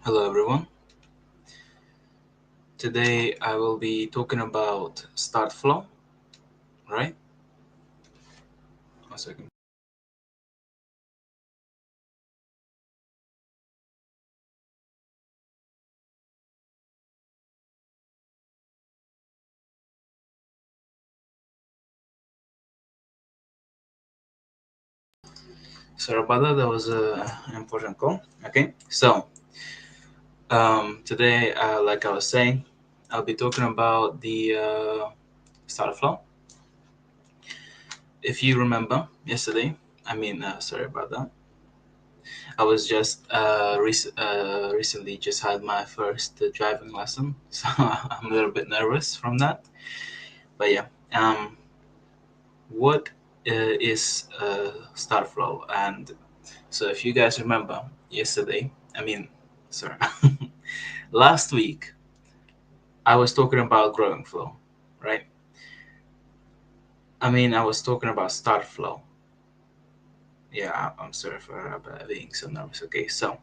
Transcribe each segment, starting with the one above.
Hello everyone. Today I will be talking about start flow, right? One second. Sorry about that. That was an important call. Okay. Today, like I was saying, I'll be talking about the start flow. If you remember yesterday, sorry about that. I was just recently just had my first driving lesson, so I'm a little bit nervous from that. But yeah, what is start flow? And so, if you guys remember yesterday, sorry, last week I was talking about growing flow, right? I was talking about start flow. Yeah, I'm sorry for being so nervous. Okay, so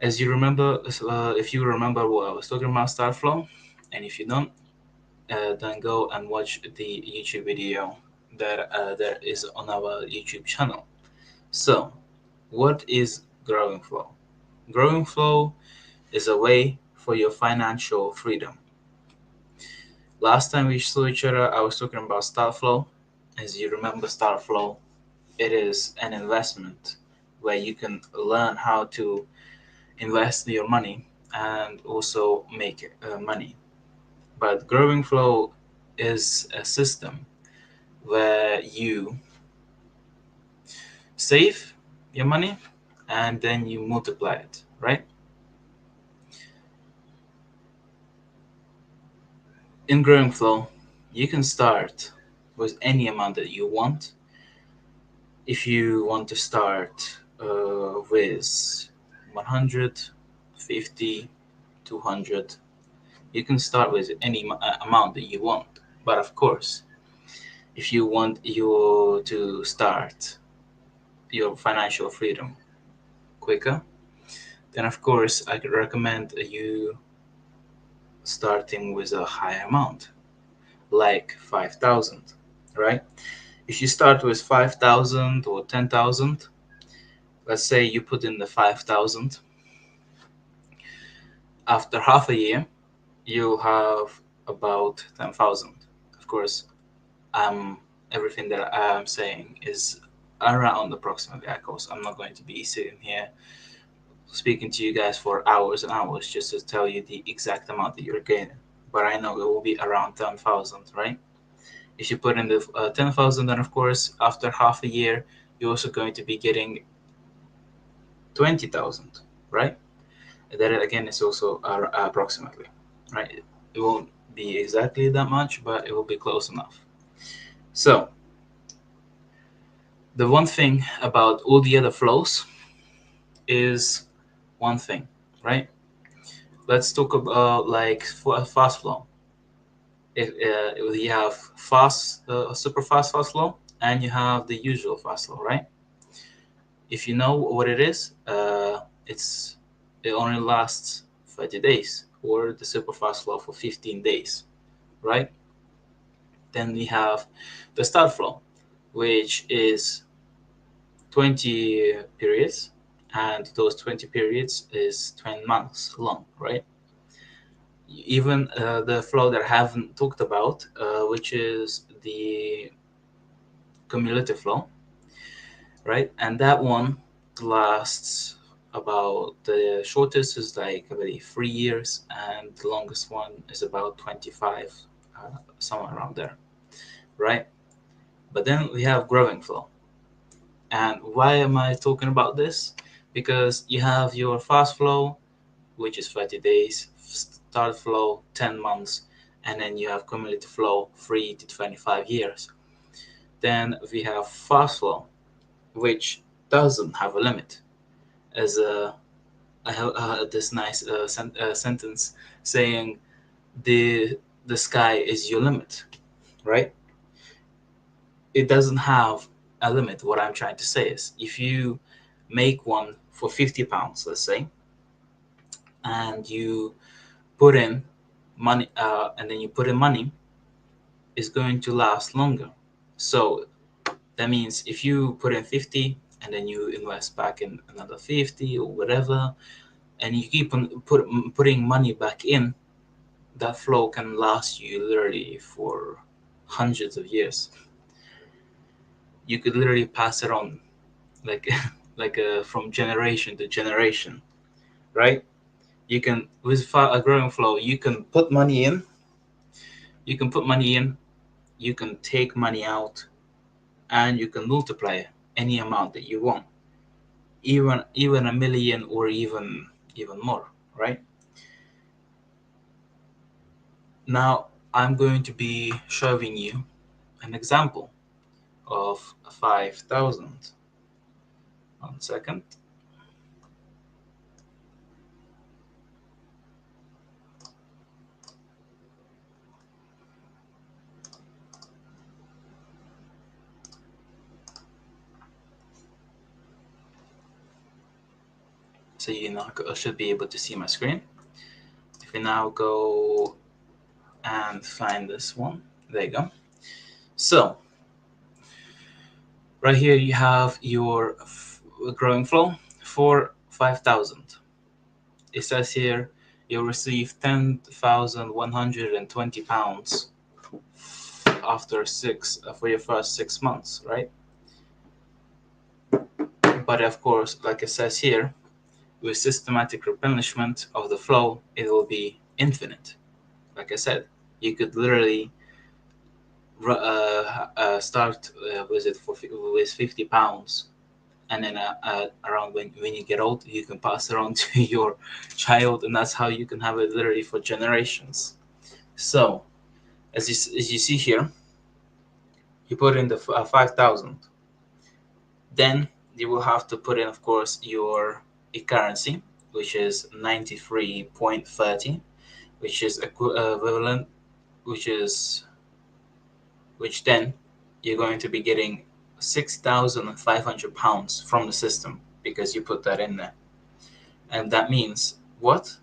as you remember, if you remember what I was talking about start flow, and if you don't, then go and watch the YouTube video that is on our YouTube channel. So, what is growing flow? Growing flow is a way for your financial freedom. Last time we saw each other, I was talking about start flow. As you remember, start flow, it is an investment where you can learn how to invest your money and also make money. But growing flow is a system where you save your money and then you multiply it, right? In growing flow, you can start with any amount that you want. If you want to start with 100, 50, 200, you can start with any amount that you want. But of course, if you want you to start your financial freedom quicker, then of course I could recommend you starting with a high amount, like 5,000, right? If you start with 5,000 or 10,000, let's say you put in the 5,000, after half a year, you'll have about 10,000. Of course, um, everything that I'm saying is around approximately, of course. I'm not going to be sitting here speaking to you guys for hours and hours just to tell you the exact amount that you're gaining. But I know it will be around 10,000, right? If you put in the 10,000, then of course, after half a year, you're also going to be getting 20,000, right? That again is also approximately, right? It won't be exactly that much, but it will be close enough. So, the one thing about all the other flows is one thing, right? Let's talk about like fast flow. If you have super fast flow, and you have the usual fast flow, right? If you know what it is, it only lasts 30 days, or the super fast flow for 15 days, right? Then we have the start flow, which is 20 periods, and those 20 periods is 20 months long, right? Even the flow that I haven't talked about, which is the cumulative flow, right? And that one lasts about, the shortest is like I believe 3 years, and the longest one is about 25, somewhere around there, right? But then we have growing flow. And why am I talking about this? Because you have your fast flow, which is 30 days, start flow 10 months, and then you have cumulative flow 3 to 25 years. Then we have fast flow, which doesn't have a limit. As I have this nice sentence saying, the sky is your limit, right? It doesn't have a limit. What I'm trying to say is, if you make one for 50 pounds, let's say, and you put in money, and then you put in money, is going to last longer. So that means if you put in 50 and then you invest back in another 50 or whatever, and you keep on putting money back in, that flow can last you literally for hundreds of years. You could literally pass it on, like like from generation to generation, right? You can, with a growing flow, you can put money in, you can put money in, you can take money out, and you can multiply any amount that you want, even a million or even more, right? Now I'm going to be showing you an example of 5,000. 1 second. So you now should be able to see my screen. If we now go and find this one, there you go. So right here you have your growing flow for 5,000. It says here you'll receive 10,120 pounds after for your first 6 months, right? But of course, like it says here, with systematic replenishment of the flow, it will be infinite. Like I said, you could literally start with 50 pounds, and then around when you get old, you can pass it on to your child, and that's how you can have it literally for generations. So as you see here, you put in the 5,000, then you will have to put in, of course, your currency, which is 93.30, which is equivalent, which then you're going to be getting 6,500 pounds from the system because you put that in there. And that means what?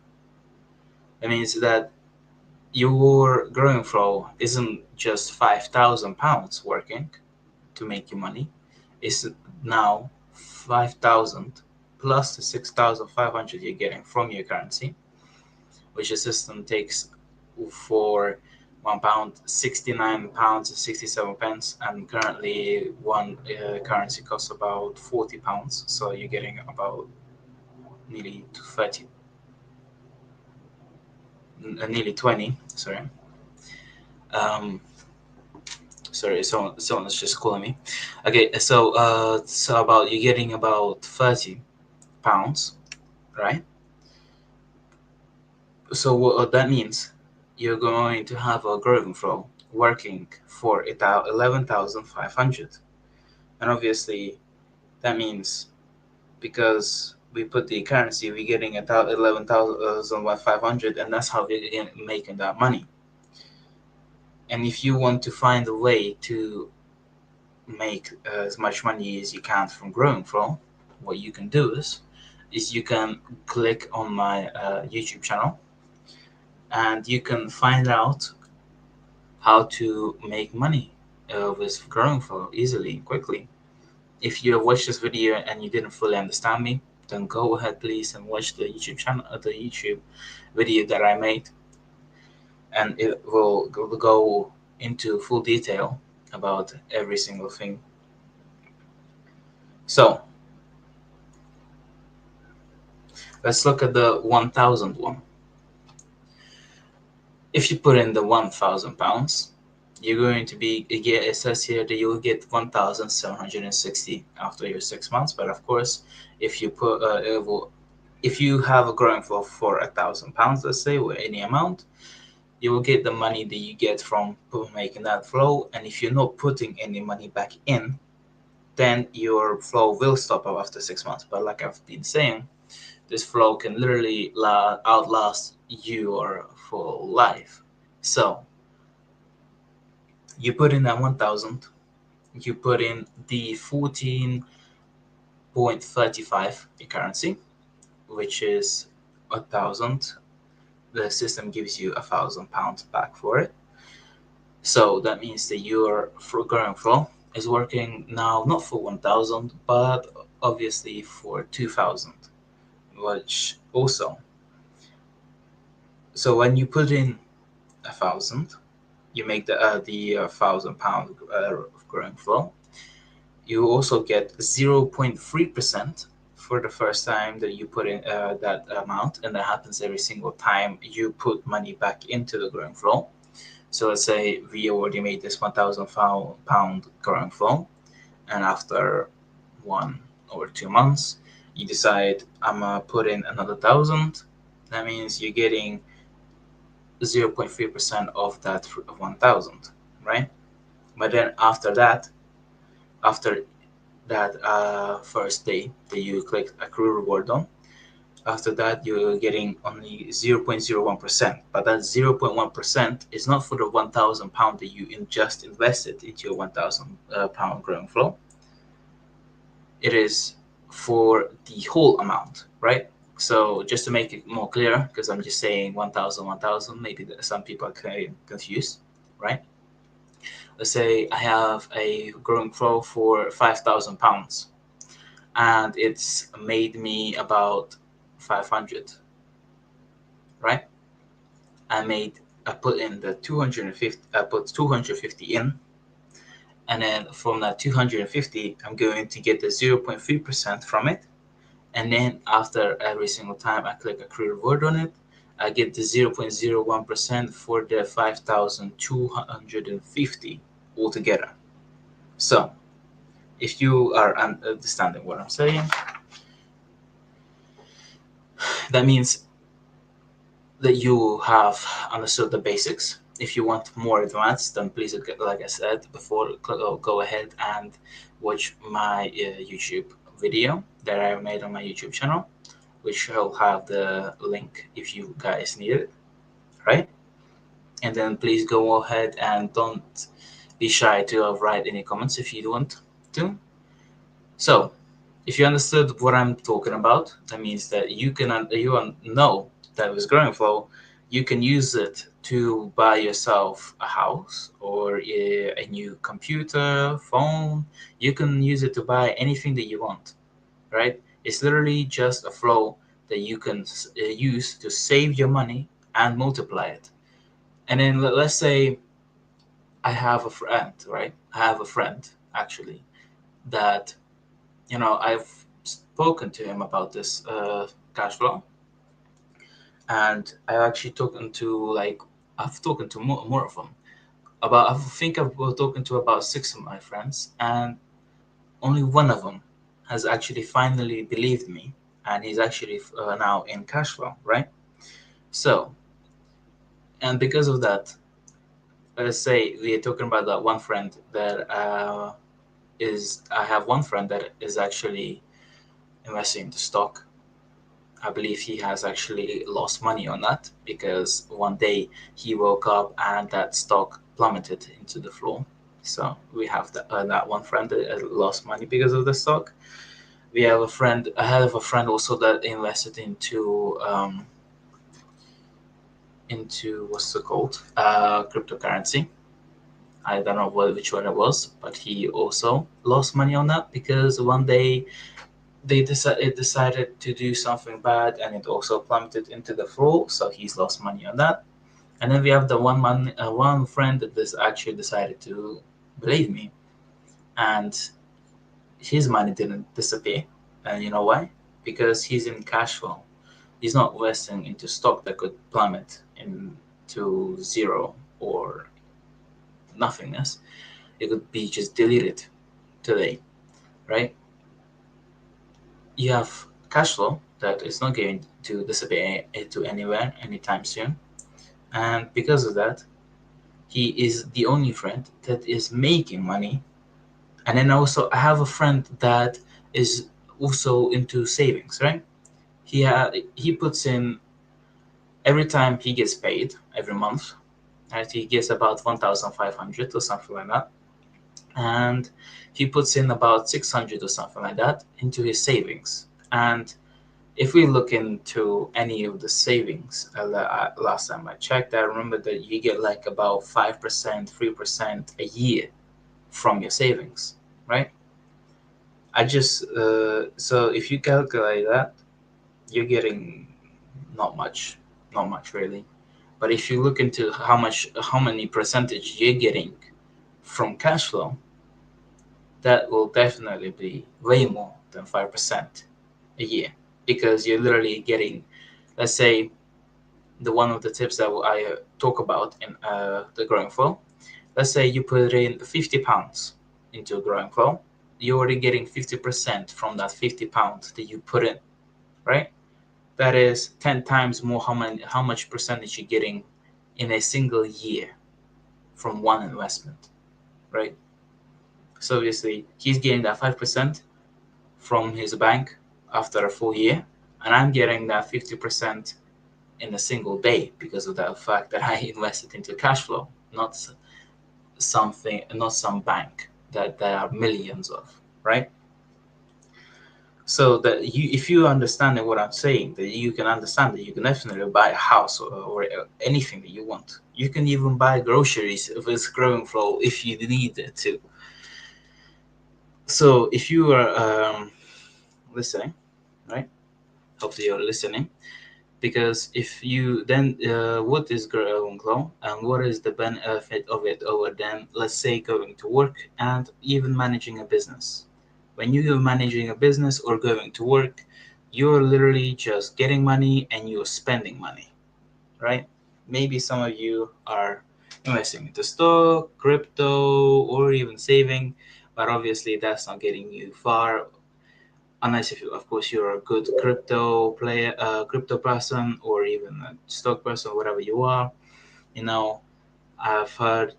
It means that your growing flow isn't just 5,000 pounds working to make you money. It's now 5,000 plus the 6,500 you're getting from your currency, which the system takes for £1, 69 pounds and 67 pence, and currently one currency costs about 40 pounds, so you're getting about nearly 30, nearly 20. Um, sorry, someone's just calling me. Okay, so about you're getting about 30 pounds, right? So what that means, you're going to have a growing flow working for 11,500. And obviously, that means because we put the currency, we're getting about 11,500, and that's how we're making that money. And if you want to find a way to make as much money as you can from growing flow, what you can do is you can click on my YouTube channel, and you can find out how to make money with growing flow easily and quickly. If you have watched this video and you didn't fully understand me, then go ahead please and watch the YouTube channel, the YouTube video that I made, and it will go into full detail about every single thing. So let's look at the 1,000 one. If you put in the 1,000 pounds, you're going to be, again, it says here that you'll get 1,760 after your 6 months. But of course, if you put if you have a growing flow for 1,000 pounds, let's say, or any amount, you will get the money that you get from making that flow. And if you're not putting any money back in, then your flow will stop after 6 months. But like I've been saying, this flow can literally outlast your full life. So you put in that 1,000, you put in the 14 0.35 in currency, which is 1,000. The system gives you £1,000 back for it. So that means that your growing flow is working now not for 1,000, but obviously for 2,000, which also. So when you put in 1,000, you make the £1,000 growing flow. You also get 0.3% for the first time that you put in that amount, and that happens every single time you put money back into the growing flow. So let's say we already made this £1,000 growing flow, and after 1 or 2 months, you decide I'm gonna put in another 1,000. That means you're getting 0.3% of that 1,000, right? But then after that first day that you click accrue reward on, after that you're getting only 0.01%. But that 0.1% is not for the £1,000 that you just invested into your £1,000 growing flow. It is for the whole amount, right? So just to make it more clear, because I'm just saying 1,000, maybe some people are confused, right? Let's say I have a growing flow for £5,000, and it's made me about 500, right? I put in the 250. I put 250 in, and then from that 250, I'm going to get the 0.3% from it. And then after every single time I click accrue reward on it, I get the 0.01% for the 5,250 altogether. So if you are understanding what I'm saying, that means that you have understood the basics. If you want more advanced, then please, like I said before, go ahead and watch my YouTube video that I made on my YouTube channel, which will have the link if you guys need it, right? And then please go ahead and don't be shy to write any comments if you want to. So if you understood what I'm talking about, that means that you know that with growing flow, you can use it to buy yourself a house or a new computer, phone. You can use it to buy anything that you want, right? It's literally just a flow that you can use to save your money and multiply it. And then let's say I have a friend, right? I have a friend actually that I've spoken to him about this cash flow, and I've talking to more of them. I think I've talking to about 6 of my friends, and only one of them has actually finally believed me, and he's actually now in cash flow, right? So, and because of that, let's say we are talking about that one friend that I have one friend that is actually investing into stock. I believe he has actually lost money on that because one day he woke up and that stock plummeted into the floor. So we have that one friend that lost money because of the stock. We have a friend. I have a friend also that invested into what's it called, cryptocurrency. I don't know which one it was, but he also lost money on that because one day it decided to do something bad and it also plummeted into the floor, so he's lost money on that. And then we have the one friend that actually decided to believe me, and his money didn't disappear. And you know why? Because he's in cash flow. He's not investing into stock that could plummet into zero or nothingness. It could be just deleted today, right? You have cash flow that is not going to disappear to anywhere anytime soon. And because of that, he is the only friend that is making money. And then also, I have a friend that is also into savings, right? He puts in every time he gets paid every month, right? He gets about 1,500 or something like that. and he puts in about 600 or something like that into his savings. And if we look into any of the savings, last time I checked, I remember that you get like about 5%, 3% a year from your savings, right? I just so if you calculate that, you're getting not much, not much really. But if you look into how many percentage you're getting from cash flow, that will definitely be way more than 5% a year, because you're literally getting, let's say, the one of the tips that I talk about in the growing flow. Let's say you put in £50 into a growing flow, you're already getting 50% from that £50 that you put in, right? That is 10 times more how much percentage you're getting in a single year from one investment, right? So obviously he's getting that 5% from his bank after a full year, and I'm getting that 50% in a single day because of the fact that I invested into cash flow, not not some bank that there are millions of, right? So that if you understand what I'm saying, that you can understand that you can definitely buy a house, or anything that you want. You can even buy groceries with growing flow if you need it to. So if you are listening, right? Hopefully you're listening, because if you then what is growing flow and what is the benefit of it over then, let's say, going to work and even managing a business. When you're managing a business or going to work, you're literally just getting money and you're spending money, right? Maybe some of you are investing into stock, crypto, or even saving, but obviously that's not getting you far, unless if you, of course, you're a good crypto player, crypto person, or even a stock person, whatever you are. You know, I've heard,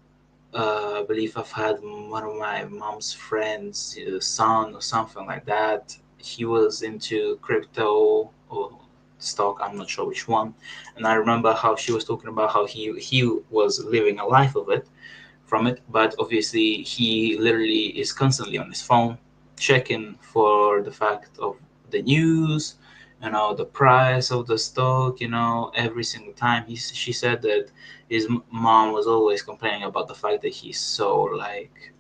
I believe I've had one of my mom's friends, son or something like that. He was into crypto or stock, I'm not sure which one. And I remember how she was talking about how he was living a life of it, from it, but obviously he literally is constantly on his phone checking for the fact of the news, the price of the stock, every single time. She said that his mom was always complaining about the fact that he's so, like,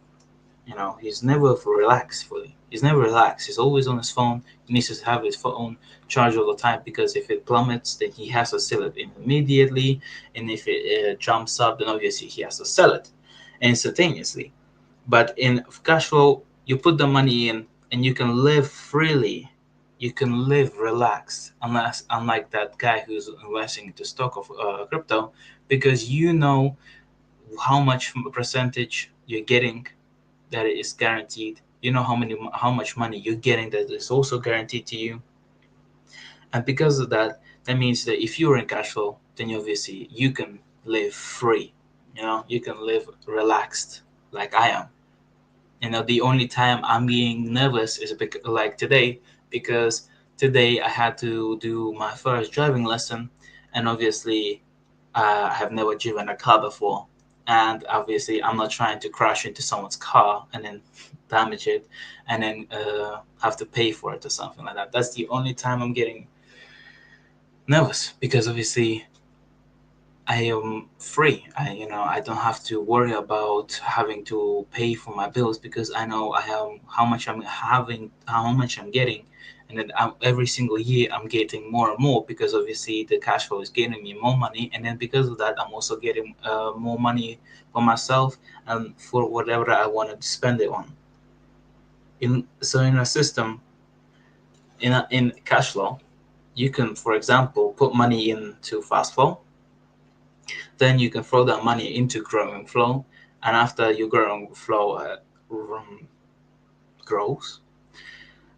he's never relaxed fully. He's never relaxed. He's always on his phone. He needs to have his phone charged all the time, because if it plummets, then he has to sell it immediately, and if it jumps up, then obviously he has to sell it instantaneously. But in cash flow, you put the money in and you can live freely. You can live relaxed, unlike that guy who's investing into stock of crypto, because you know how much percentage you're getting that is guaranteed. You know how much money you're getting that is also guaranteed to you, and because of that, that means that if you're in cash flow, then obviously you can live free. You can live relaxed, like I am. The only time I'm being nervous is like today, because today I had to do my first driving lesson, and obviously I have never driven a car before, and obviously I'm not trying to crash into someone's car and then damage it, and then have to pay for it or something like that. That's the only time I'm getting nervous, because obviously I am free. I don't have to worry about having to pay for my bills, because I know I am how much I'm having, how much I'm getting, and then every single year I'm getting more and more, because obviously the cash flow is getting me more money, and then because of that I'm also getting more money for myself and for whatever I wanted to spend it on. In a system, in cash flow, you can, for example, put money into fast flow. Then you can throw that money into growing flow, and after your growing flow grows,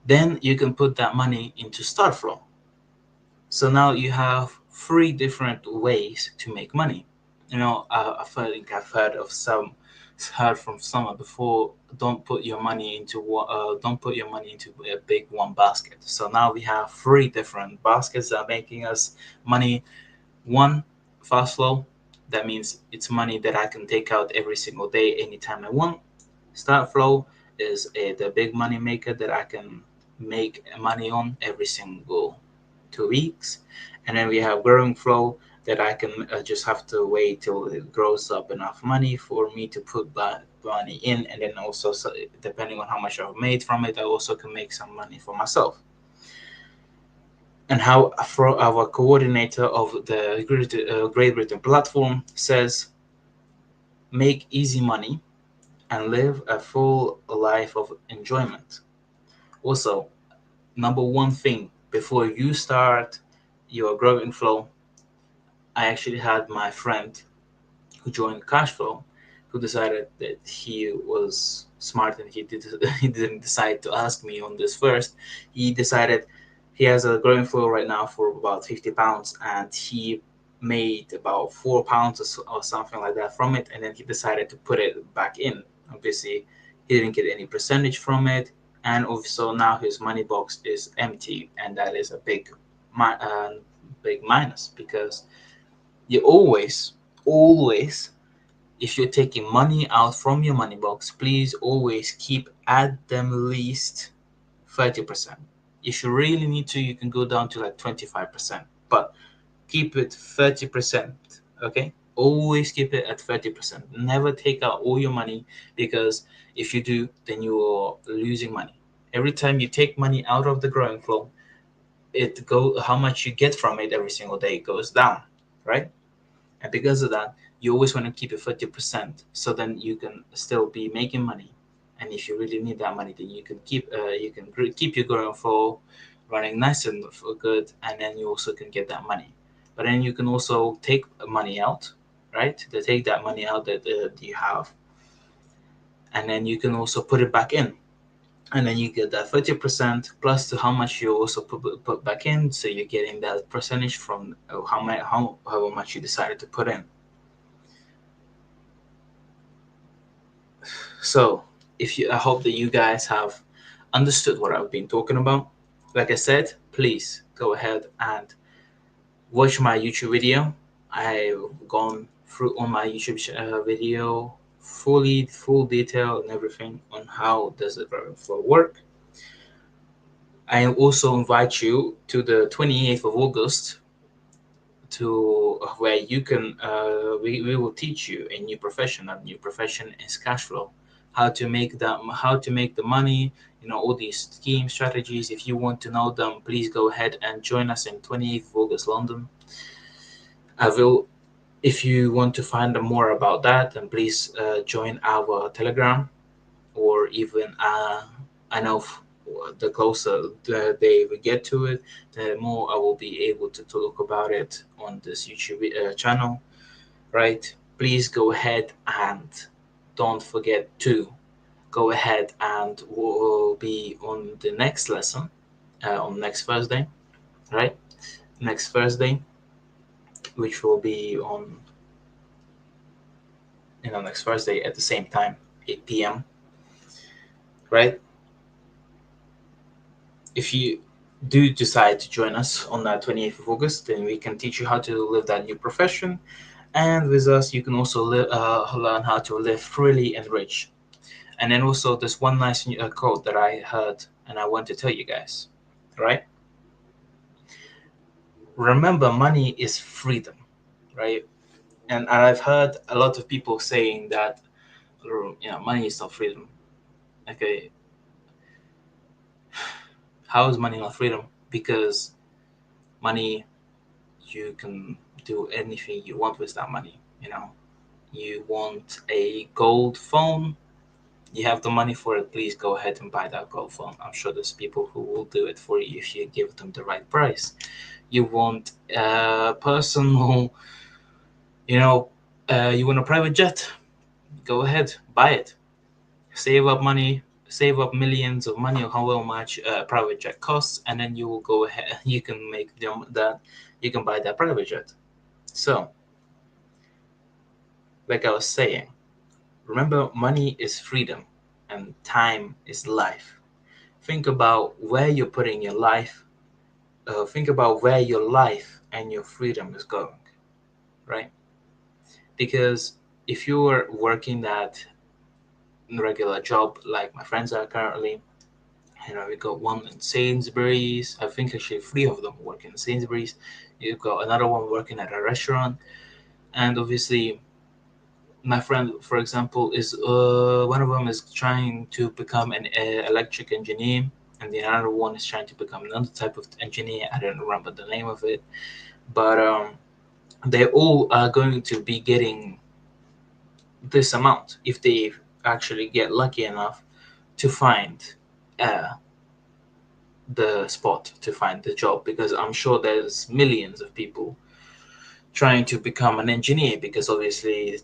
then you can put that money into start flow. So now you have three different ways to make money. I think I've heard from someone before. Don't put your money into a big one basket. So now we have three different baskets that are making us money. One, fast flow. That means it's money that I can take out every single day, anytime I want. Startflow is the big money maker that I can make money on every single 2 weeks. And then we have Growing Flow that I can just have to wait till it grows up enough money for me to put that money in. And then also, so depending on how much I've made from it, I also can make some money for myself. And how for our coordinator of the Great Britain platform says, make easy money and live a full life of enjoyment. Also, number one thing before you start your Growing Flow, I actually had my friend who joined Cashflow, who decided that he was smart and he didn't decide to ask me on this first. He decided he has a Growing Flow right now for about £50, and he made about £4 or something like that from it, and then he decided to put it back in. Obviously, he didn't get any percentage from it, and also now his money box is empty, and that is a big minus, because you always, if you're taking money out from your money box, please always keep at them least 30%. If you really need to, you can go down to like 25%, but keep it 30%. Okay, always keep it at 30%. Never take out all your money, because if you do, then you're losing money. Every time you take money out of the Growing Flow, how much you get from it every single day goes down, right? And because of that, you always want to keep it 30%, so then you can still be making money. And if you really need that money, then you can keep your Growing Flow running nice and good, and then you also can get that money. But then you can also take money out, right? To take that money out that you have, and then you can also put it back in, and then you get that 30% plus to how much you also put back in, so you're getting that percentage from however much you decided to put in. So, I hope that you guys have understood what I've been talking about. Like I said, please go ahead and watch my YouTube video. I've gone through on my YouTube video full detail and everything on how does the Growing Flow work. I also invite you to the 28th of August, to where you can we will teach you a new profession. A new profession is cash flow, how to make the money, all these scheme strategies. If you want to know them, please go ahead and join us in 28th of August, London. I will If you want to find out more about that, then please join our Telegram, or even I know the closer the day we get to it, the more I will be able to talk about it on this YouTube channel, right? Please go ahead and don't forget to go ahead and we'll be on the next lesson on next Thursday, right? Next Thursday, which will be on next Thursday at the same time, 8 p.m. Right? If you do decide to join us on that 28th of August, then we can teach you how to live that new profession. And with us, you can also learn how to live freely and rich. And then also, there's one nice quote that I heard, and I want to tell you guys, right? Remember, money is freedom, right? And I've heard a lot of people saying that, money is not freedom. Okay, how is money not freedom? Because money, you can do anything you want with that money. You want a gold phone, you have the money for it, please go ahead and buy that gold phone. I'm sure there's people who will do it for you if you give them the right price. You want a personal, you want a private jet, go ahead, buy it. Save up money, save up millions of money, or however much a private jet costs, and then you will go ahead, you can make that, you can buy that private jet. So, like I was saying, remember, money is freedom and time is life. Think about where you're putting your life. Think about where your life and your freedom is going, right? Because if you're working that regular job like my friends are currently. We got one in Sainsbury's. I think actually three of them work in Sainsbury's. You've got another one working at a restaurant, and obviously my friend, for example, is one of them is trying to become an electric engineer, and the other one is trying to become another type of engineer. I don't remember the name of it, but they all are going to be getting this amount if they actually get lucky enough to find uh, the spot, to find the job, because I'm sure there's millions of people trying to become an engineer, because obviously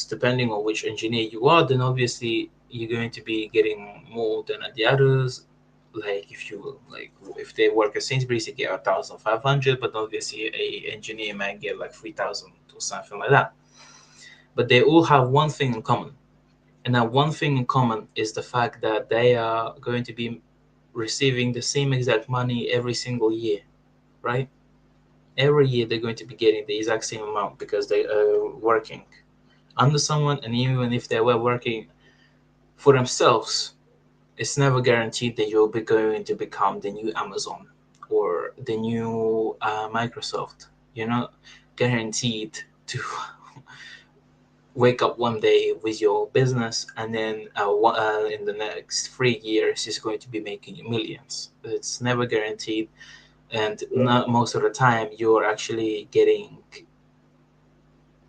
depending on which engineer you are, then obviously you're going to be getting more than the others. Like if they work at Sainsbury's, they get 1,500, but obviously a engineer might get like 3,000 or something like that. But they all have one thing in common, and that one thing in common is the fact that they are going to be receiving the same exact money every single year, right? Every year they're going to be getting the exact same amount because they are working under someone, and even if they were working for themselves, it's never guaranteed that you'll be going to become the new Amazon or the new Microsoft. You're not guaranteed to wake up one day with your business and then in the next 3 years is going to be making millions. It's never guaranteed, and not most of the time you're actually getting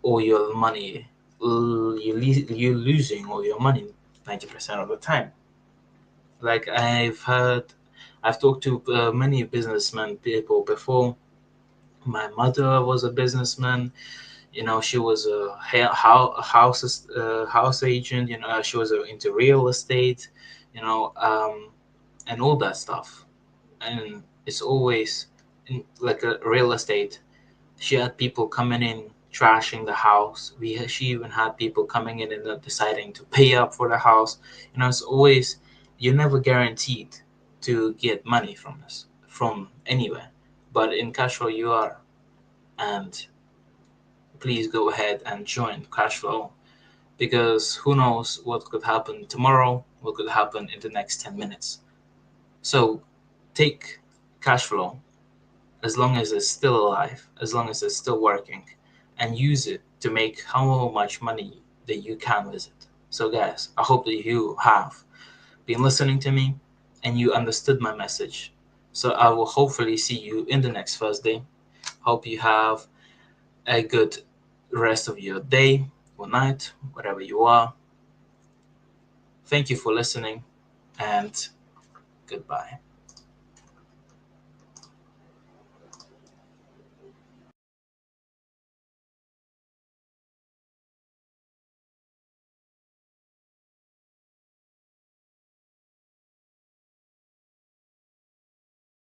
all your money. You're losing all your money 90% of the time. Like I've talked to many businessmen people before. My mother was a businessman. She was a house agent. She was into real estate. You know, and all that stuff. And it's always like a real estate. She had people coming in trashing the house. She even had people coming in and deciding to pay up for the house. It's always, you're never guaranteed to get money from this from anywhere, but in Cashflow you are. And please go ahead and join Cashflow, because who knows what could happen tomorrow, what could happen in the next 10 minutes. So take Cashflow as long as it's still alive, as long as it's still working, and use it to make how much money that you can with it. So, guys, I hope that you have been listening to me and you understood my message. So, I will hopefully see you in the next Thursday. Hope you have a good rest of your day or night, whatever you are. Thank you for listening, and goodbye.